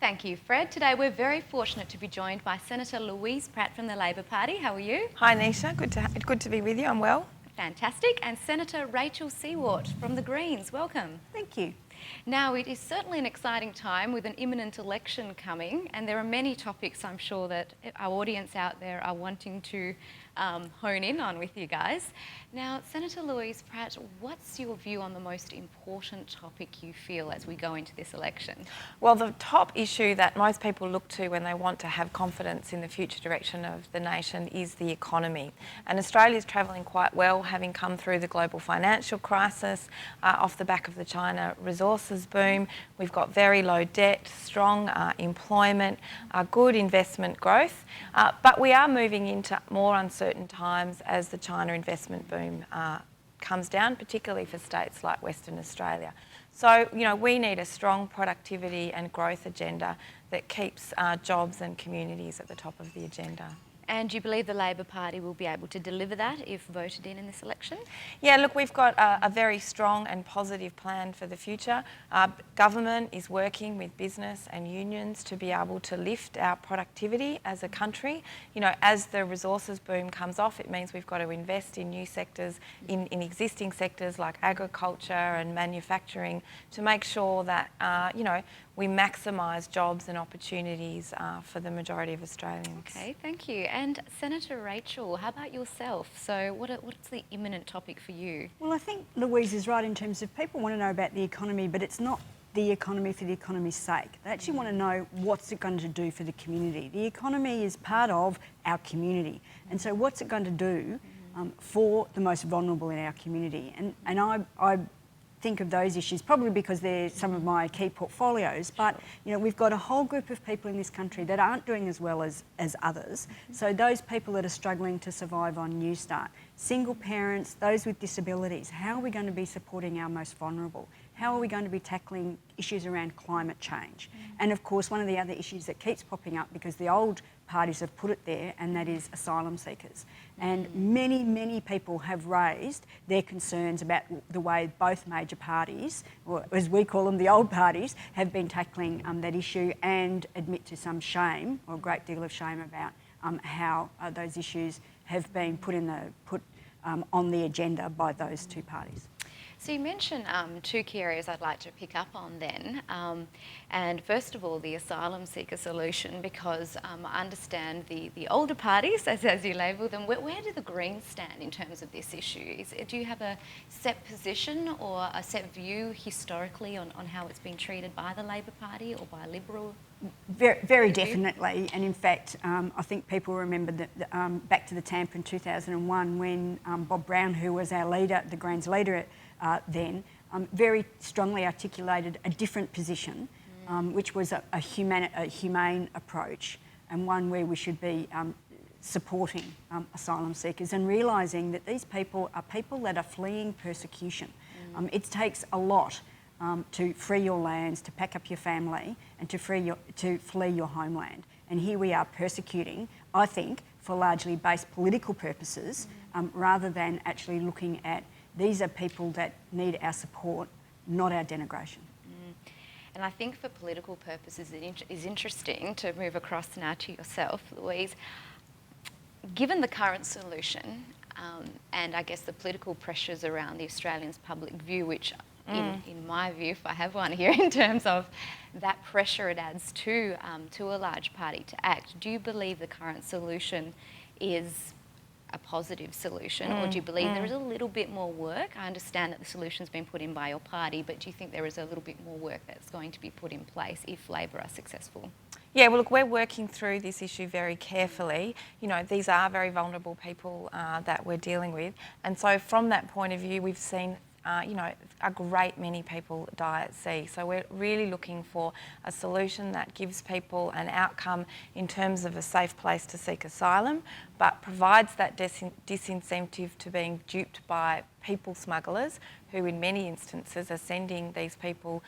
Thank you, Fred. Today we're very fortunate to be joined by Senator Louise Pratt from the Labor Party. How are you? Hi Nisha, good to be with you. I'm well. Fantastic. And Senator Rachel Siewert from the Greens. Welcome. Thank you. Now, it is certainly an exciting time with an imminent election coming, and there are many topics I'm sure that our audience out there are wanting to hone in on with you guys. Now, Senator Louise Pratt, what's your view on the most important topic you feel as we go into this election? Well, the top issue that most people look to when they want to have confidence in the future direction of the nation is the economy. And Australia's travelling quite well, having come through the global financial crisis, off the back of the China resources boom. We've got very low debt, strong employment, good investment growth, but we are moving into more uncertain times as the China investment boom comes down, particularly for states like Western Australia. So, we need a strong productivity and growth agenda that keeps jobs and communities at the top of the agenda. And do you believe the Labor Party will be able to deliver that if voted in this election? Yeah, look, we've got a very strong and positive plan for the future. Government is working with business and unions to be able to lift our productivity as a country. As the resources boom comes off, it means we've got to invest in new sectors, in existing sectors like agriculture and manufacturing, to make sure that, we maximise jobs and opportunities for the majority of Australians. Okay, thank you. And Senator Rachel, how about yourself? So what's the imminent topic for you? Well, I think Louise is right in terms of people want to know about the economy, but it's not the economy for the economy's sake. They actually want to know what's it going to do for the community. The economy is part of our community. And so what's it going to do for the most vulnerable in our community? And I think of those issues probably because they're some of my key portfolios, but we've got a whole group of people in this country that aren't doing as well as others. So those people that are struggling to survive on New Start, single parents, those with disabilities, how are we going to be supporting our most vulnerable? How are we going to be tackling issues around climate change? And of course, one of the other issues that keeps popping up, because the old parties have put it there, and that is asylum seekers. And many, many people have raised their concerns about the way both major parties, or as we call them, the old parties, have been tackling that issue, and admit to some shame, or a great deal of shame, about how those issues have been put on the agenda by those two parties. So you mentioned two key areas I'd like to pick up on then. And first of all, the asylum seeker solution, because I understand the older parties, as you label them, where do the Greens stand in terms of this issue? Do you have a set position or a set view historically on how it's been treated by the Labor Party or by Liberal? Very definitely, and in fact, I think people remember that back to the Tampa in 2001 when Bob Brown, who was our leader, the Greens leader then, very strongly articulated a different position, which was a humane approach, and one where we should be supporting asylum seekers and realising that these people are people that are fleeing persecution. It takes a lot to free your lands, to pack up your family, and to flee your homeland. And here we are persecuting, I think, for largely based political purposes, rather than actually looking at these are people that need our support, not our denigration. And I think for political purposes it is interesting to move across now to yourself, Louise. Given the current solution, and I guess the political pressures around the Australians' public view, which in my view, if I have one here, in terms of that pressure it adds to a large party to act, do you believe the current solution is a positive solution, or do you believe there is a little bit more work? I understand that the solution's been put in by your party, but do you think there is a little bit more work that's going to be put in place if Labor are successful? Yeah, well, look, we're working through this issue very carefully. These are very vulnerable people that we're dealing with, and so from that point of view, we've seen a great many people die at sea. So we're really looking for a solution that gives people an outcome in terms of a safe place to seek asylum, but provides that disincentive to being duped by people smugglers who in many instances are sending these people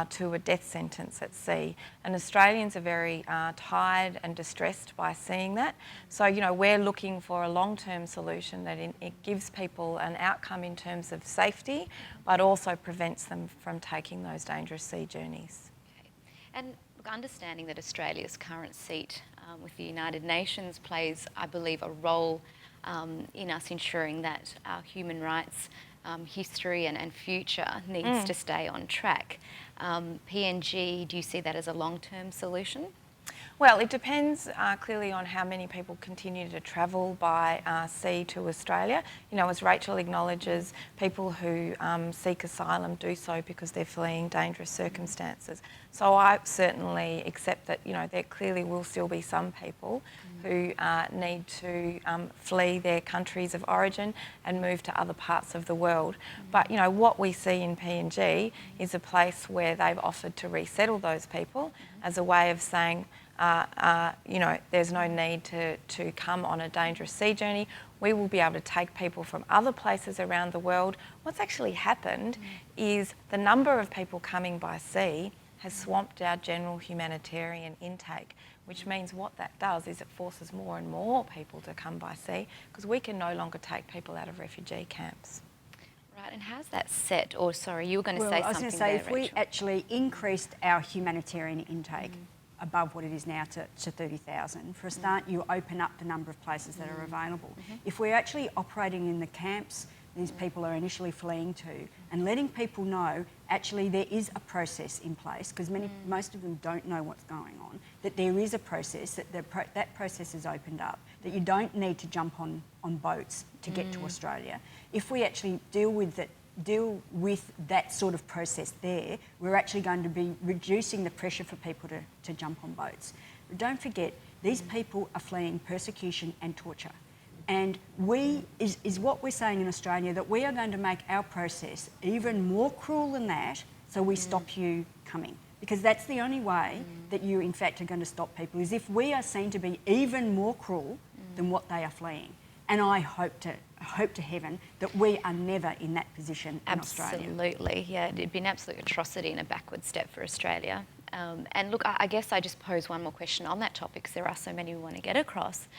to a death sentence at sea. And Australians are very tired and distressed by seeing that. So, we're looking for a long-term solution that it gives people an outcome in terms of safety, but also prevents them from taking those dangerous sea journeys. Okay. And Look, understanding that Australia's current seat with the United Nations plays, I believe, a role in us ensuring that our human rights history and future needs to stay on track. PNG, do you see that as a long-term solution? Well, it depends clearly on how many people continue to travel by sea to Australia. You know, as Rachel acknowledges, people who seek asylum do so because they're fleeing dangerous circumstances. So I certainly accept that, you know, there clearly will still be some people who need to flee their countries of origin and move to other parts of the world. But, you know, what we see in PNG is a place where they've offered to resettle those people as a way of saying, you know, there's no need to come on a dangerous sea journey. We will be able to take people from other places around the world. What's actually happened is the number of people coming by sea has swamped our general humanitarian intake, which means what that does is it forces more and more people to come by sea because we can no longer take people out of refugee camps. Right, and how's that set? Or sorry, you were going to say something there, I was going to say, if we Rachel. actually increased our humanitarian intake above what it is now to 30,000, for a start, you open up the number of places that are available. If we're actually operating in the camps these people are initially fleeing to, and letting people know actually there is a process in place, because most of them don't know what's going on, that there is a process, that that process is opened up, that you don't need to jump on boats to get to Australia. If we actually deal with that sort of process there, we're actually going to be reducing the pressure for people to jump on boats. But don't forget, these people are fleeing persecution and torture. And is what we're saying in Australia, that we are going to make our process even more cruel than that, so we stop you coming. Because that's the only way that you, in fact, are going to stop people, is if we are seen to be even more cruel than what they are fleeing. And I hope to heaven that we are never in that position in Australia. Absolutely, yeah. It'd be an absolute atrocity and a backward step for Australia. And look, I guess I just pose one more question on that topic, because there are so many we want to get across.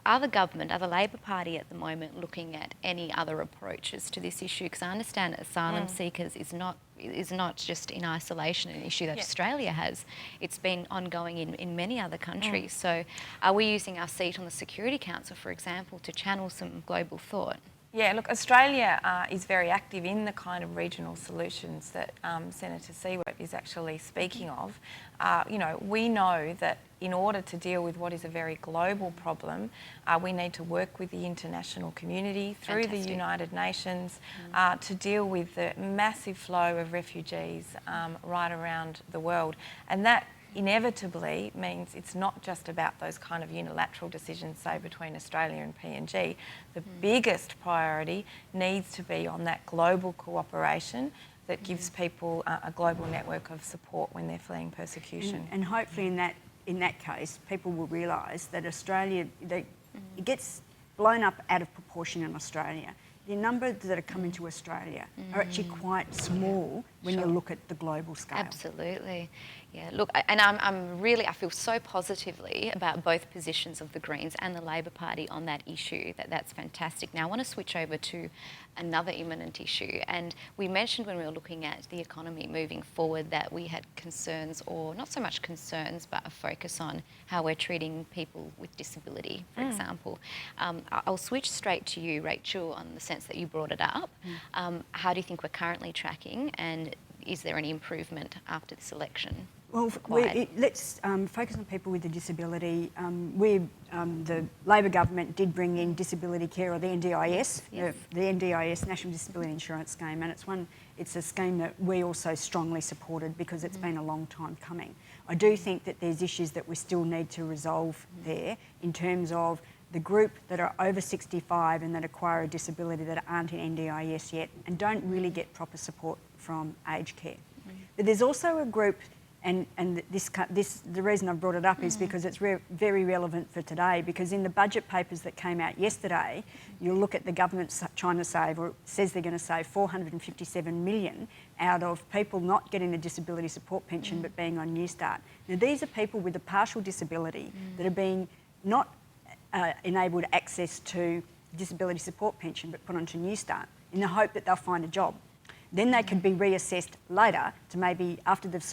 Are the Labor Party at the moment looking at any other approaches to this issue? Because I understand that asylum seekers is not just in isolation an issue that Australia has. It's been ongoing in many other countries. So are we using our seat on the Security Council, for example, to channel some global thought? Yeah, look, Australia is very active in the kind of regional solutions that Senator Siewert is actually speaking of. You know, we know that in order to deal with what is a very global problem, we need to work with the international community through the United Nations to deal with the massive flow of refugees right around the world. And that inevitably means it's not just about those kind of unilateral decisions, say, between Australia and PNG. The biggest priority needs to be on that global cooperation that gives people a global network of support when they're fleeing persecution. And hopefully in that case, people will realise that Australia, it gets blown up out of proportion in Australia. The numbers that are coming to Australia are actually quite small when you look at the global scale. Absolutely. Yeah, look, and I feel so positively about both positions of the Greens and the Labor Party on that issue. That's fantastic. Now I want to switch over to another imminent issue, and we mentioned when we were looking at the economy moving forward that we had concerns, or not so much concerns, but a focus on how we're treating people with disability, for example. I'll switch straight to you, Rachel, on the sense that you brought it up. How do you think we're currently tracking, and is there any improvement after this election? Well, let's focus on people with a disability. The Labor government did bring in disability care, or the NDIS, the NDIS, National Disability Insurance Scheme, and it's a scheme that we also strongly supported because it's been a long time coming. I do think that there's issues that we still need to resolve there in terms of the group that are over 65 and that acquire a disability that aren't in NDIS yet and don't really get proper support from aged care. But there's also a group, and the reason I've brought it up is because it's very relevant for today, because in the budget papers that came out yesterday, you'll look at the government trying to save, or it says they're going to save 457 million out of people not getting a disability support pension but being on Newstart. Now these are people with a partial disability that are being not enabled access to disability support pension but put onto Newstart in the hope that they'll find a job. Then they could be reassessed later to maybe after they've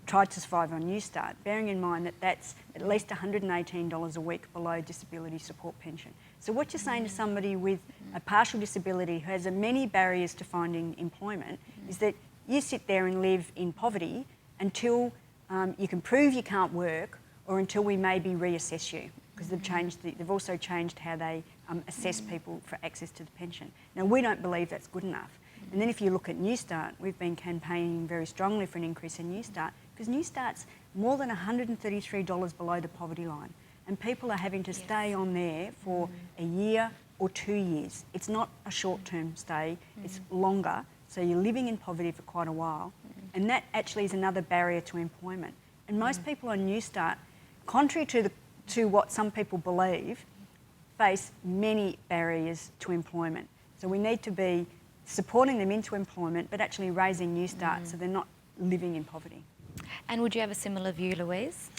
tried to survive on New Start, bearing in mind that that's at least $118 a week below disability support pension. So what you're saying to somebody with a partial disability who has many barriers to finding employment is that you sit there and live in poverty until you can prove you can't work, or until we maybe reassess you, because they've also changed how they assess people for access to the pension. Now, we don't believe that's good enough. And then if you look at New Start, we've been campaigning very strongly for an increase in New Start, because New Start's more than $133 below the poverty line, and people are having to stay on there for a year or 2 years. It's not a short-term stay, it's longer, so you're living in poverty for quite a while, and that actually is another barrier to employment. And most people on New Start, contrary to what some people believe, face many barriers to employment. So we need to be supporting them into employment, but actually raising New Start so they're not living in poverty. And would you have a similar view, Louise?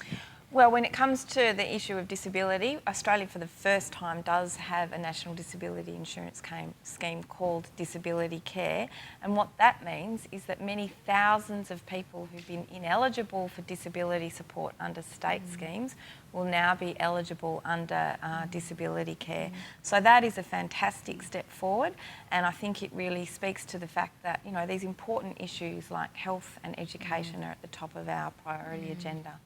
Well, when it comes to the issue of disability, Australia for the first time does have a national disability insurance scheme called Disability Care. And what that means is that many thousands of people who've been ineligible for disability support under state schemes will now be eligible under disability care. So that is a fantastic step forward, and I think it really speaks to the fact that, you know, these important issues like health and education are at the top of our priority agenda.